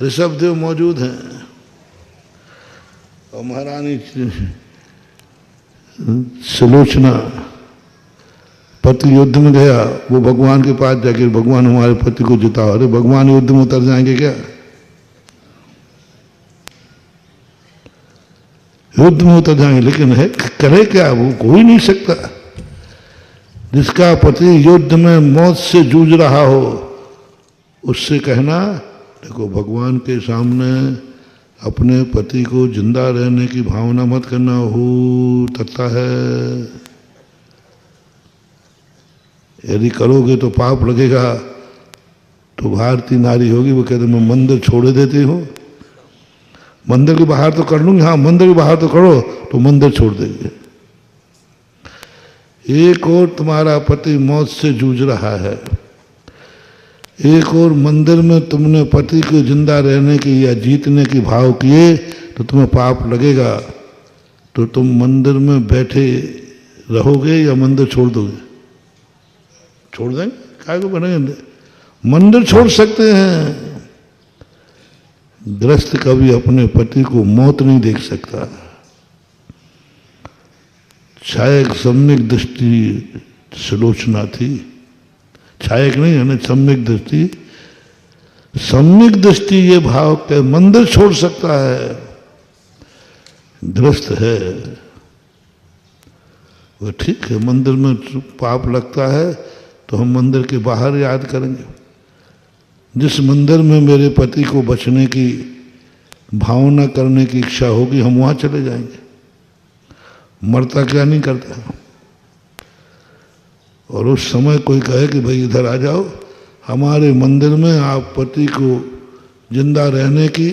ऋषभदेव मौजूद हैं और महारानी सुलोचना, पति युद्ध में गया, वो भगवान के पास जाकर भगवान हमारे पति को जिताओ। अरे भगवान युद्ध में उतर जाएंगे क्या? युद्ध में उतर जाएंगे, लेकिन है करे क्या? वो कोई नहीं सकता। जिसका पति युद्ध में मौत से जूझ रहा हो उससे कहना, देखो भगवान के सामने अपने पति को जिंदा रहने की भावना मत करना, हो तत्ता है। यदि करोगे तो पाप लगेगा। तो भारतीय नारी होगी, वो कहते मैं मंदिर छोड़ देती हूँ, मंदिर के बाहर तो कर लूंगी, हाँ मंदिर के बाहर तो करो, तो मंदिर छोड़ देंगे। एक और तुम्हारा पति मौत से जूझ रहा है, एक और मंदिर में तुमने पति को जिंदा रहने की या जीतने की भाव किए तो तुम्हें पाप लगेगा। तो तुम मंदिर में बैठे रहोगे या मंदिर छोड़ दोगे? छोड़ देंगे, काय को बनेंगे? मंदिर छोड़ सकते हैं। गृहस्थ कभी अपने पति को मौत नहीं देख सकता। छायक सम्यक दृष्टि सुलोचना थी, छायक नहीं है ना, सम्यक दृष्टि। सम्यक दृष्टि ये भाव के मंदिर छोड़ सकता है, गृहस्थ है वो ठीक है। मंदिर में पाप लगता है तो हम मंदिर के बाहर याद करेंगे। जिस मंदिर में मेरे पति को बचने की भावना करने की इच्छा होगी हम वहां चले जाएंगे। मरता क्या नहीं करता। और उस समय कोई कहे कि भाई इधर आ जाओ, हमारे मंदिर में आप पति को जिंदा रहने की,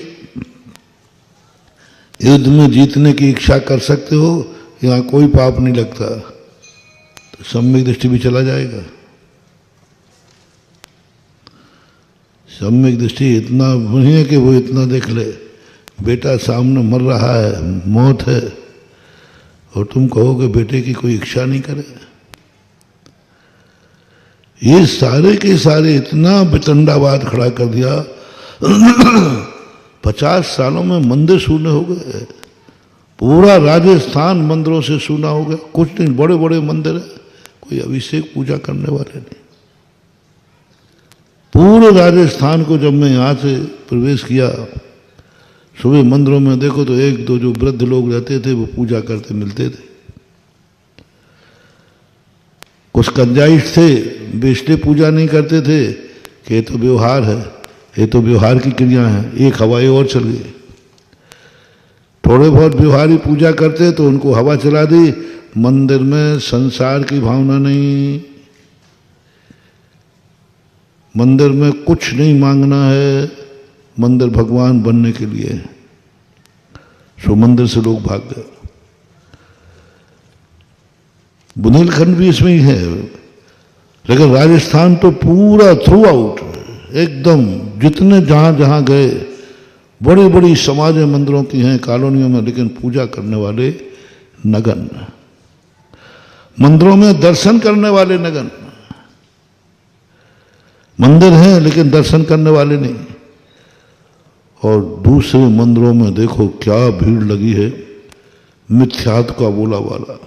युद्ध में जीतने की इच्छा कर सकते हो, यहाँ कोई पाप नहीं लगता, तो सम्यक दृष्टि भी चला जाएगा। सम्यक दृष्टि इतना नहीं है कि वो इतना देख ले, बेटा सामने मर रहा है, मौत है, और तुम कहोगे बेटे की कोई इच्छा नहीं करे। ये सारे के सारे इतना वितंडावाद खड़ा कर दिया। 50 सालों में मंदिर शून्य हो गए, पूरा राजस्थान मंदिरों से सूना हो गया। कुछ नहीं, बड़े बड़े मंदिर है, कोई अभिषेक पूजा करने वाले नहीं। पूरे राजस्थान को जब मैं यहाँ से प्रवेश किया, सुबह मंदिरों में देखो तो एक दो जो वृद्ध लोग रहते थे वो पूजा करते मिलते थे। कुछ कंजाइश थे, बेचते पूजा नहीं करते थे कि ये तो व्यवहार है, ये तो व्यवहार की क्रिया है। एक हवाएं और चल गई। थोड़े बहुत व्यवहारी पूजा करते तो उनको हवा चला दी। मंदिर में संसार की भावना नहीं, मंदिर में कुछ नहीं मांगना है, मंदिर भगवान बनने के लिए। सो मंदिर से लोग भाग गए। बुंदेलखंड भी इसमें ही है, लेकिन राजस्थान तो पूरा थ्रू आउट एकदम, जितने जहां जहां गए, बड़ी बड़ी समाजें मंदिरों की हैं कॉलोनियों में, लेकिन पूजा करने वाले नगन, मंदिरों में दर्शन करने वाले नगन। मंदिर हैं लेकिन दर्शन करने वाले नहीं। और दूसरे मंदिरों में देखो क्या भीड़ लगी है, मिथ्यात्व का बोला वाला।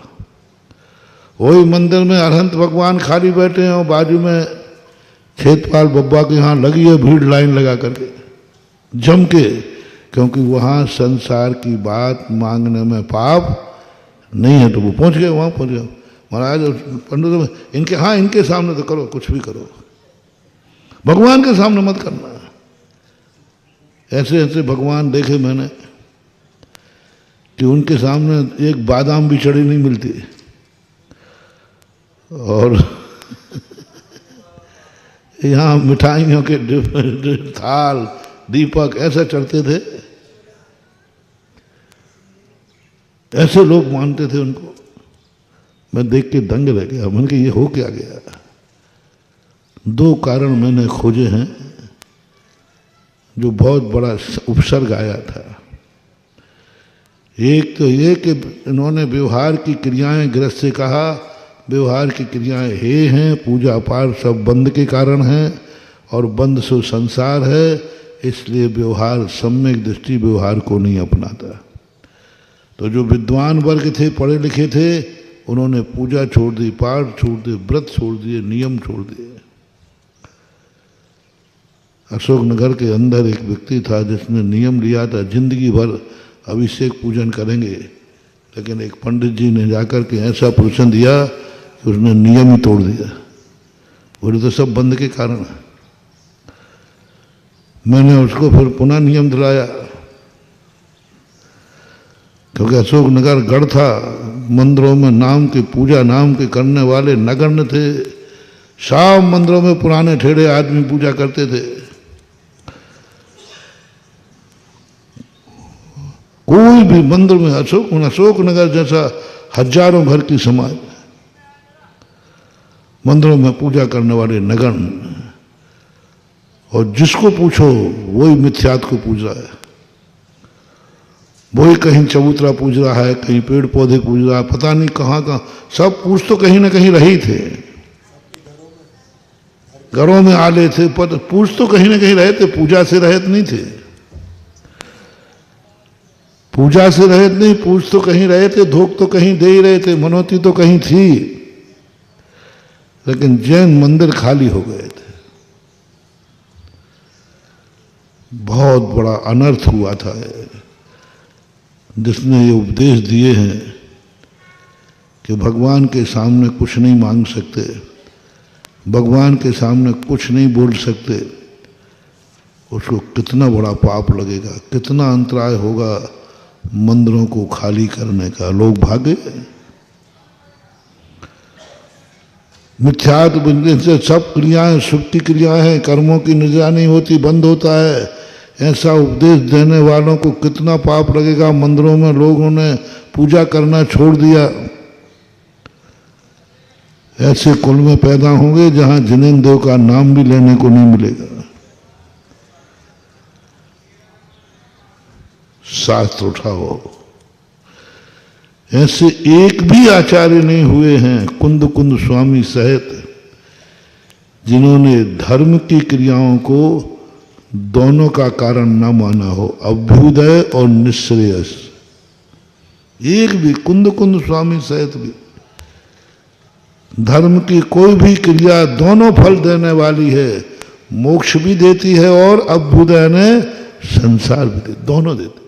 वही मंदिर में अरहंत भगवान खाली बैठे हैं और बाजू में खेतपाल बब्बा के यहाँ लगी है भीड़, लाइन लगा करके जम के, क्योंकि वहाँ संसार की बात मांगने में पाप नहीं है। तो वो पहुँच गए, वहाँ पहुँच गए। महाराज पंडित इनके, हाँ इनके सामने तो करो, कुछ भी करो, भगवान के सामने मत करना। ऐसे ऐसे भगवान देखे मैंने कि उनके सामने एक बादाम भी चढ़ी नहीं मिलती, और यहाँ मिठाइयों के थाल दीपक ऐसा चढ़ते थे। ऐसे लोग मानते थे उनको। मैं देख के दंग रह गया। मैंने कहा ये हो क्या गया। 2 कारण मैंने खोजे हैं जो बहुत बड़ा उपसर्ग आया था। एक तो ये कि इन्होंने व्यवहार की क्रियाएं, गृहस्थ से कहा व्यवहार की क्रियाएं हे हैं, पूजा पाठ सब बंद के कारण हैं, और बंद सो संसार है, इसलिए व्यवहार सम्यक दृष्टि व्यवहार को नहीं अपनाता। तो जो विद्वान वर्ग थे, पढ़े लिखे थे, उन्होंने पूजा छोड़ दी, पाठ छोड़ दिए, व्रत छोड़ दिए, नियम छोड़ दिए। अशोकनगर के अंदर एक व्यक्ति था जिसने नियम लिया था जिंदगी भर अभिषेक पूजन करेंगे, लेकिन एक पंडित जी ने जाकर के ऐसा प्रवचन दिया कि उसने नियम ही तोड़ दिया। बोले तो सब बंद के कारण है। मैंने उसको फिर पुनः नियम दिलाया, क्योंकि अशोकनगर गढ़ था, मंदिरों में नाम की पूजा नाम के करने वाले नगण्य थे। सब मंदिरों में पुराने ठेड़े आदमी पूजा करते थे। कोई भी मंदिर में अशोकनगर जैसा हजारों घर की समाज, मंदिरों में पूजा करने वाले नगण्य, और जिसको पूछो वही मिथ्यात को पूज रहा है। वही कहीं चबूतरा पूज रहा है, कहीं पेड़ पौधे पूज रहा है, पता नहीं कहाँ कहाँ। सब पूछ तो कहीं ना कहीं रहे थे, घरों में आले थे, पर पूछ तो कहीं ना कहीं रहे थे, पूजा से रहित नहीं थे। पूजा से रहित नहीं, पूछ तो कहीं रहे थे, धोख तो कहीं दे ही रहे थे, मनोती तो कहीं थी, लेकिन जैन मंदिर खाली हो गए थे। बहुत बड़ा अनर्थ हुआ था। जिसने ये उपदेश दिए हैं कि भगवान के सामने कुछ नहीं मांग सकते, भगवान के सामने कुछ नहीं बोल सकते, उसको कितना बड़ा पाप लगेगा, कितना अंतराय होगा मंदिरों को खाली करने का। लोग भागे। मिथ्यात्व बनने से सब क्रियाएं सुप्ति क्रियाएं हैं, कर्मों की निगरानी होती, बंद होता है। ऐसा उपदेश देने वालों को कितना पाप लगेगा। मंदिरों में लोगों ने पूजा करना छोड़ दिया। ऐसे कुल में पैदा होंगे जहां जिनेंद्र का नाम भी लेने को नहीं मिलेगा। शास्त्र उठाओ। ऐसे एक भी आचार्य नहीं हुए हैं कुंद कुंद स्वामी सहित जिन्होंने धर्म की क्रियाओं को दोनों का कारण न माना हो, अभ्युदय और निश्रेयस। एक भी कुंद कुंद स्वामी सहित भी धर्म की कोई भी क्रिया दोनों फल देने वाली है, मोक्ष भी देती है और अभ्युदय ने संसार भी देती, दोनों देती।